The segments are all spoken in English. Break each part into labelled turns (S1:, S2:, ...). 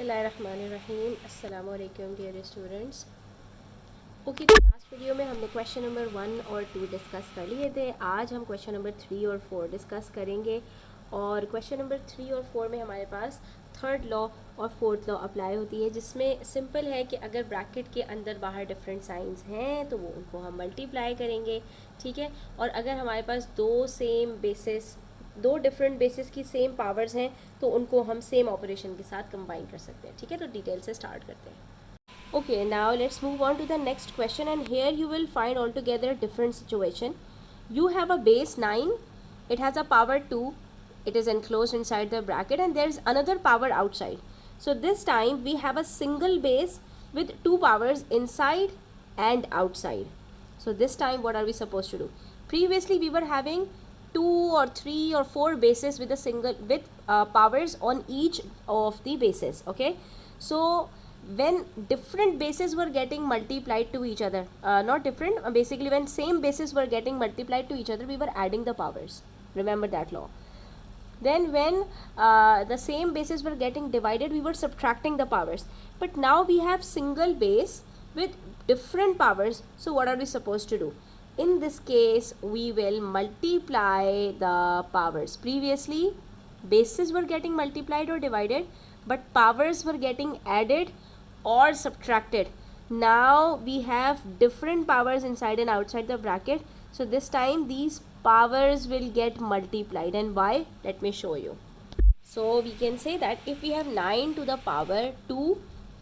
S1: बिस्मिल्लाहिर्रहमानिर्रहीम। अस्सलाम वालेकुम डियर स्टूडेंट्स। ओके, तो लास्ट वीडियो में हमने क्वेश्चन नंबर 1 और 2 डिस्कस कर लिए थे। आज हम क्वेश्चन नंबर 3 और 4 डिस्कस करेंगे। और क्वेश्चन नंबर 3 और 4 में हमारे पास थर्ड लॉ और फोर्थ लॉ अप्लाई होती है, जिसमें सिंपल है कि अगर ब्रैकेट के अंदर बाहर डिफरेंट साइंस हैं तो वो उनको हम मल्टीप्लाई करेंगे, ठीक है। और अगर हमारे पास दो डिफरेंट बेसिस की सेम पावर्स हैं तो उनको हम सेम ऑपरेशन के साथ कंबाइन कर सकते हैं, ठीक है। तो डिटेल से स्टार्ट करते हैं। Okay, now let's move on to the next question, and here you will find altogether a different situation. You have a base 9, it has a power 2, it is enclosed inside the bracket, and there is another power outside. So this time we have a single base with two powers inside and outside. So this time what are we supposed to do? Previously we were having 2 or 3 or 4 bases with powers on each of the bases, okay. So when different bases were getting multiplied to each other, not different, basically when same bases were getting multiplied to each other, we were adding the powers. Remember that law. Then when the same bases were getting divided, we were subtracting the powers. But now we have single base with different powers. So what are we supposed to do? In this case we will multiply the powers. Previously bases were getting multiplied or divided, but powers were getting added or subtracted. Now we have different powers inside and outside the bracket, so this time these powers will get multiplied. And why? Let me show you. So we can say that if we have 9 to the power 2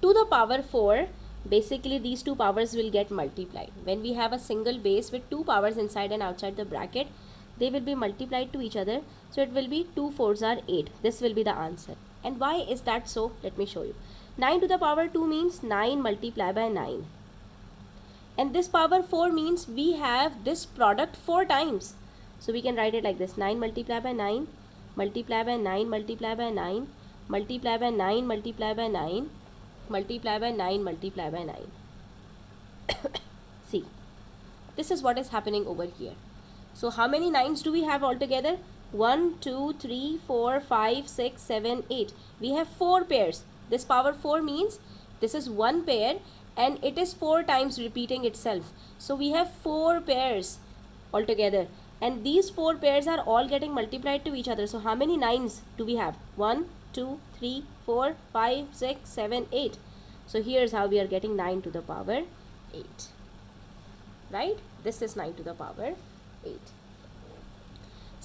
S1: to the power 4, basically these two powers will get multiplied. When we have a single base with two powers inside and outside the bracket, they will be multiplied to each other, so it will be 2 4s are 8. This will be the answer. And why is that so? Let me show you. 9 to the power 2 means 9 multiplied by 9, and this power 4 means we have this product 4 times. So we can write it like this: 9 multiplied by 9 multiplied by 9 multiplied by 9 multiplied by 9 multiplied by 9 multiplied by 9 multiplied by 9. See, this is what is happening over here. So how many 9s do we have altogether? 1 2 3 4 5 6 7 8. We have 4 pairs. This power 4 means this is one pair and it is 4 times repeating itself. So we have 4 pairs altogether, and these 4 pairs are all getting multiplied to each other. So how many 9s do we have? 1 2 3 4 5 6 7 8. So here's how we are getting 9 to the power 8, right? This is 9 to the power 8.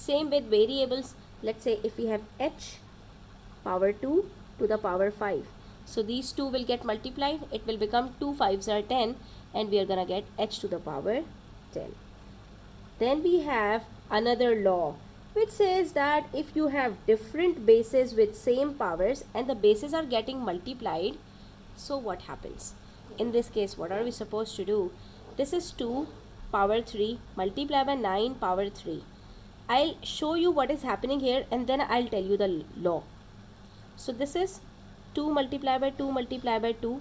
S1: Same with variables. Let's say if we have h power 2 to the power 5. So these two will get multiplied. It will become 2 5s are 10, and we are gonna get h to the power 10. Then we have another law which says that if you have different bases with same powers and the bases are getting multiplied, so what happens? In this case, what are we supposed to do? This is 2 power 3 multiplied by 9 power 3. I'll show you what is happening here and then I'll tell you the law. So this is 2 multiplied by 2 multiplied by 2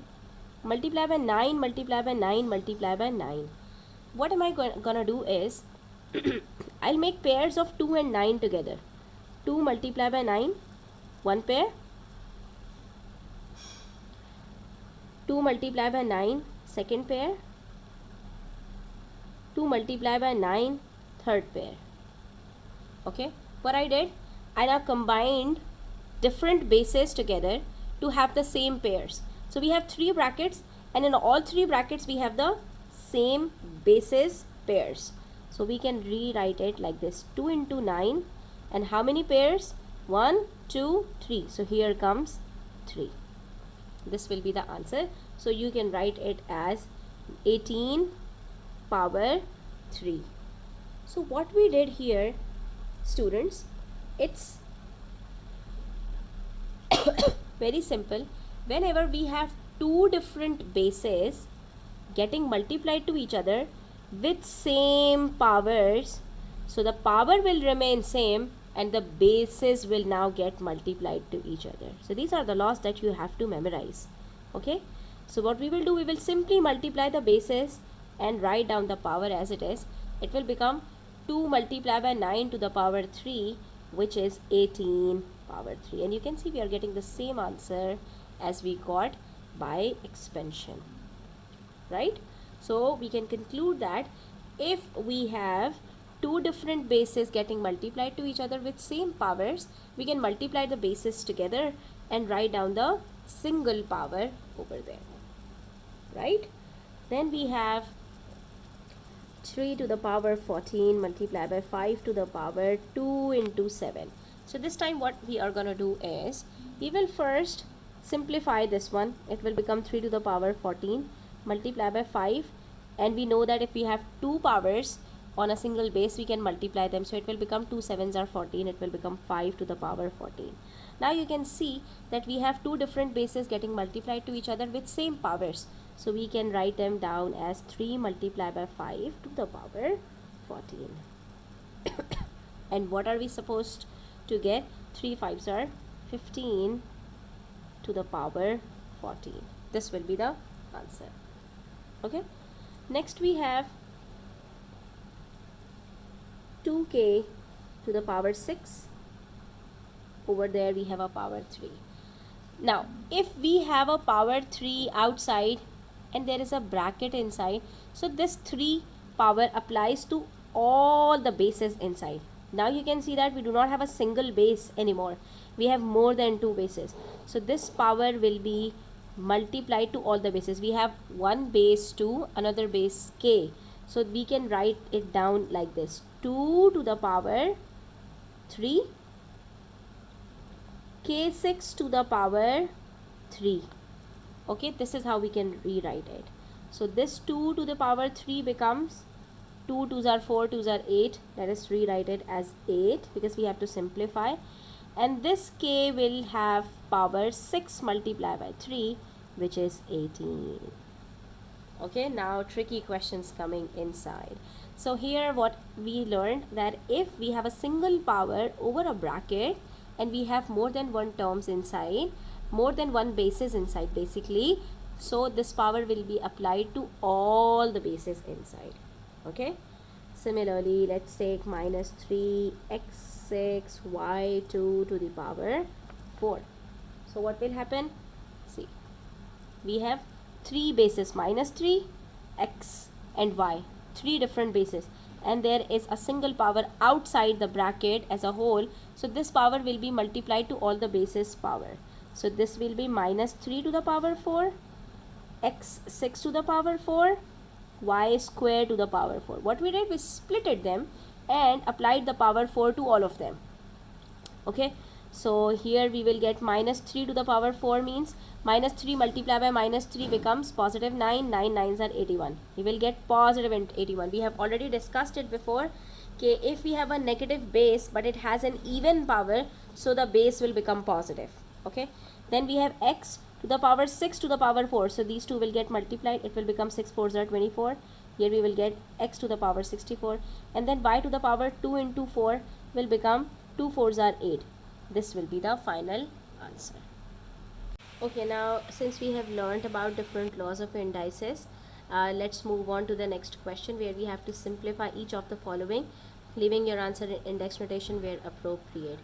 S1: multiplied by 9 multiplied by 9 multiplied by 9. What am I gonna do is I'll make pairs of 2 and 9 together. 2 multiplied by 9, one pair. 2 multiplied by 9, second pair. 2 multiplied by 9, third pair. Okay, what I did, I now combined different bases together to have the same pairs. So we have 3 brackets, and in all 3 brackets we have the same bases pairs. So we can rewrite it like this: 2 into 9, and how many pairs? 1 2 3. So here comes 3. This will be the answer. So you can write it as 18 power 3. So what we did here, students, it's very simple. Whenever we have two different bases getting multiplied to each other with same powers, so the power will remain same and the bases will now get multiplied to each other. So these are the laws that you have to memorize. Okay, so what we will do, we will simply multiply the bases and write down the power as it is. It will become 2 multiplied by 9 to the power 3, which is 18 power 3. And you can see we are getting the same answer as we got by expansion, right? So we can conclude that if we have two different bases getting multiplied to each other with same powers, we can multiply the bases together and write down the single power over there, right? Then we have 3 to the power 14 multiplied by 5 to the power 2 into 7. So this time what we are going to do is, we will first simplify this one. It will become 3 to the power 14 multiplied by 5, and we know that if we have two powers on a single base, we can multiply them. So it will become 2 sevens are 14. It will become 5 to the power 14. Now you can see that we have two different bases getting multiplied to each other with same powers. So we can write them down as 3 multiplied by 5 to the power 14. And what are we supposed to get? 3 5s are 15 to the power 14. This will be the answer. Okay. Next we have 2k to the power 6. Over there we have a power 3. Now if we have a power 3 outside and there is a bracket inside, so this 3 power applies to all the bases inside. Now you can see that we do not have a single base anymore. We have more than two bases. So this power will be multiplied to all the bases. We have one base 2, another base k. So we can write it down like this: 2 to the power 3 k6 to the power 3. Okay, this is how we can rewrite it. So this 2 to the power 3 becomes 2 2s are 4, 2s are 8. Let us rewrite it as 8 because we have to simplify. And this k will have power 6 multiplied by 3, which is 18. Okay, now tricky questions coming inside. So here what we learned, that if we have a single power over a bracket and we have more than one terms inside, more than one bases inside basically, so this power will be applied to all the bases inside. Okay, similarly let's take minus 3 x6 y2 to the power 4. So what will happen? See, we have three bases, minus 3, x and y, three different bases, and there is a single power outside the bracket as a whole. So this power will be multiplied to all the bases power. So this will be minus 3 to the power 4, x 6 to the power 4, y square to the power 4. What we did, we splitted them and applied the power 4 to all of them. Okay, so here we will get minus 3 to the power 4 means minus 3 multiplied by minus 3 becomes positive 9. 9 9s are 81. We will get positive 81. We have already discussed it before. Okay, if we have a negative base but it has an even power, so the base will become positive. Okay, then we have x to the power 6 to the power 4. So these two will get multiplied. It will become 6 4s are 24. Here we will get x to the power 64. And then y to the power 2 into 4 will become 2 4s are 8. This will be the final answer. Okay, now since we have learned about different laws of indices, let's move on to the next question, where we have to simplify each of the following, leaving your answer in index notation where appropriate.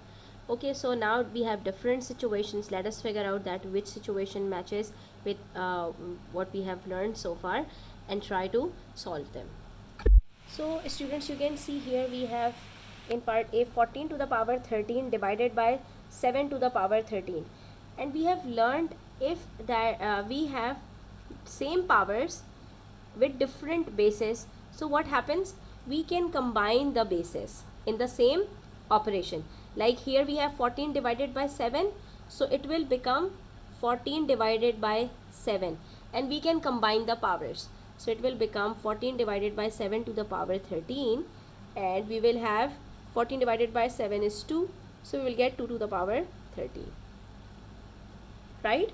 S1: Okay, so now we have different situations. Let us figure out that which situation matches with what we have learned so far and try to solve them. So students, you can see here we have in part A 14 to the power 13 divided by 7 to the power 13, and we have learned if that we have same powers with different bases. So what happens? We can combine the bases in the same operation. Like here we have 14 divided by 7, so it will become 14 divided by 7, and we can combine the powers. So it will become 14 divided by 7 to the power 13, and we will have 14 divided by 7 is 2, so we will get 2 to the power 13, right?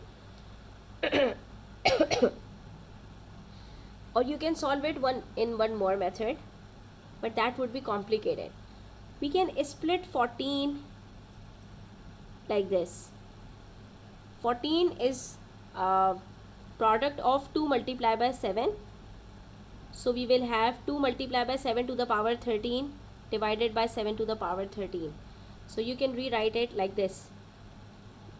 S1: Or you can solve it in one more method, but that would be complicated. We can split 14 like this. 14 is product of 2 multiplied by 7. So we will have 2 multiplied by 7 to the power 13 divided by 7 to the power 13. So you can rewrite it like this.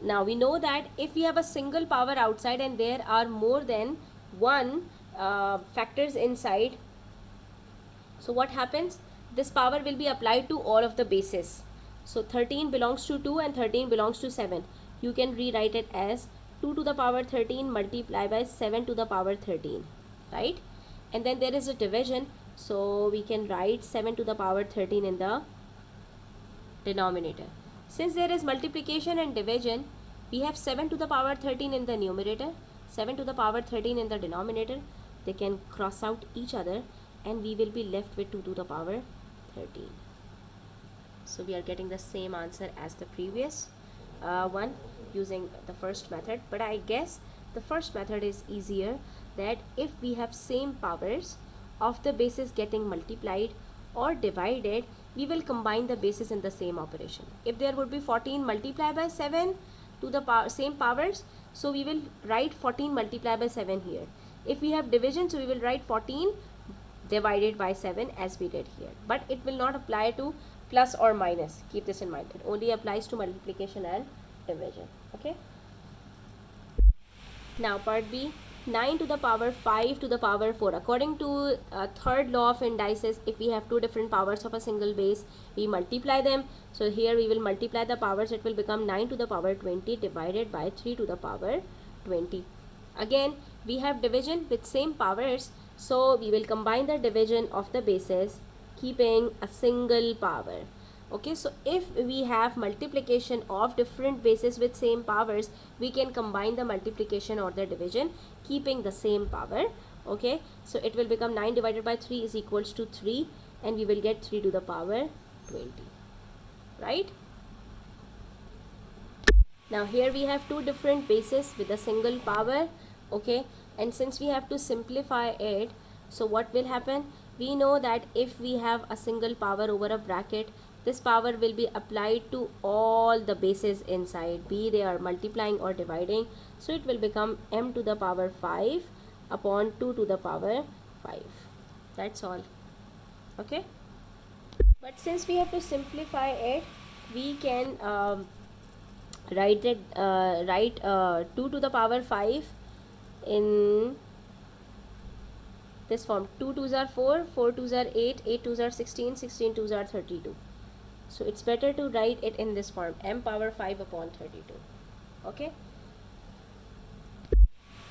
S1: Now we know that if we have a single power outside and there are more than one factors inside, so what happens? This power will be applied to all of the bases. So 13 belongs to 2 and 13 belongs to 7. You can rewrite it as 2 to the power 13 multiplied by 7 to the power 13, right? And then there is a division, so we can write 7 to the power 13 in the denominator. Since there is multiplication and division, we have 7 to the power 13 in the numerator, 7 to the power 13 in the denominator. They can cross out each other and we will be left with 2 to the power 13. So we are getting the same answer as the previous one using the first method, but I guess the first method is easier, that if we have same powers of the bases getting multiplied or divided, we will combine the bases in the same operation. If there would be 14 multiplied by 7 to the same powers, so we will write 14 multiplied by 7 here. If we have division, so we will write 14 divided by 7 as we did here, but it will not apply to plus or minus. Keep this in mind, it only applies to multiplication and division. Okay, now part B, 9 to the power 5 to the power 4. According to third law of indices, if we have two different powers of a single base, we multiply them. So here we will multiply the powers. It will become 9 to the power 20 divided by 3 to the power 20. Again, we have division with same powers, so we will combine the division of the bases keeping a single power. Okay, so if we have multiplication of different bases with same powers, we can combine the multiplication or the division keeping the same power. Okay, so it will become 9 divided by 3 is equals to 3, and we will get 3 to the power 20, right? Now here we have two different bases with a single power. Okay, and since we have to simplify it, so what will happen? We know that if we have a single power over a bracket, this power will be applied to all the bases inside, be they are multiplying or dividing. So it will become m to the power 5 upon 2 to the power 5. That's all. Okay, but since we have to simplify it, we can write 2 to the power 5 in this form. 2 2s are 4, 4 2s are 8, 8 2s are 16, 16 2s are 32. So it's better to write it in this form, m power 5 upon 32. Okay,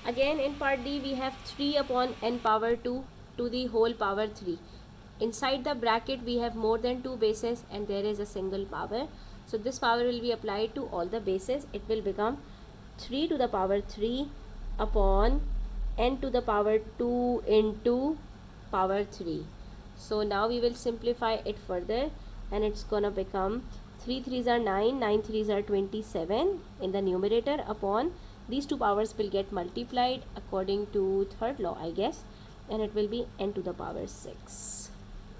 S1: again in part D we have 3 upon n power 2 to the whole power 3. Inside the bracket we have more than two bases and there is a single power, so this power will be applied to all the bases. It will become 3 to the power 3 upon n to the power 2 into power 3. So now we will simplify it further, and it's gonna become 3 3s are 9, 9 3s are 27 in the numerator, upon these two powers will get multiplied according to third law, I guess, and it will be n to the power 6.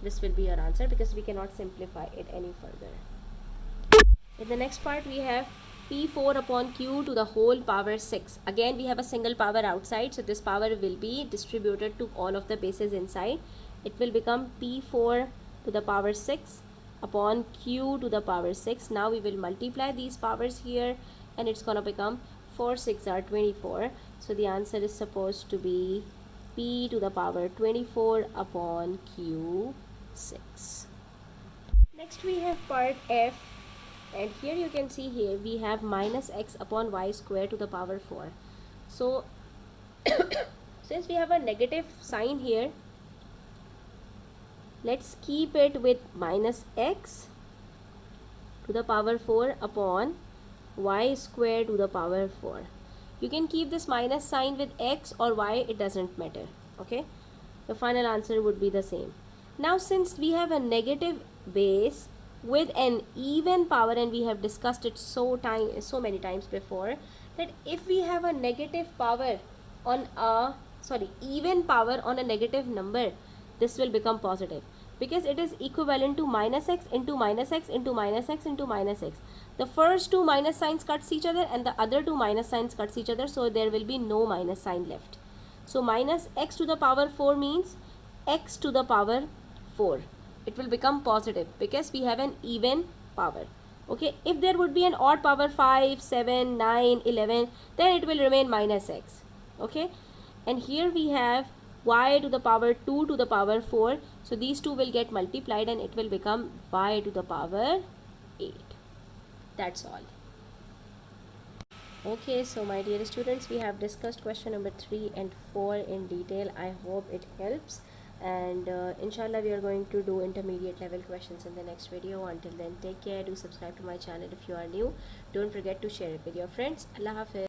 S1: This will be our answer because we cannot simplify it any further. In the next part we have P4 upon Q to the whole power 6. Again we have a single power outside, so this power will be distributed to all of the bases inside. It will become P4 to the power 6 upon Q to the power 6. Now we will multiply these powers here and it's gonna become 4 6 are 24. So the answer is supposed to be P to the power 24 upon Q6. Next we have part F, and here you can see here we have minus x upon y square to the power 4. So since we have a negative sign here, let's keep it with minus x to the power 4 upon y square to the power 4. You can keep this minus sign with x or y, it doesn't matter. Okay, the final answer would be the same. Now since we have a negative base with an even power, and we have discussed it so many times before, that if we have a negative power on a even power on a negative number, this will become positive because it is equivalent to minus x into minus x into minus x into minus x. The first two minus signs cuts each other and the other two minus signs cuts each other, so there will be no minus sign left. So minus x to the power 4 means x to the power 4. It will become positive because we have an even power. Okay, if there would be an odd power 5, 7, 9, 11, then it will remain minus x. Okay, and here we have y to the power 2 to the power 4. So these two will get multiplied and it will become y to the power 8. That's all. Okay, so my dear students, we have discussed question number 3 and 4 in detail. I hope it helps, and inshallah we are going to do intermediate level questions in the next video. Until then, take care. Do subscribe to my channel if you are new. Don't forget to share it with your friends. Allah Hafiz.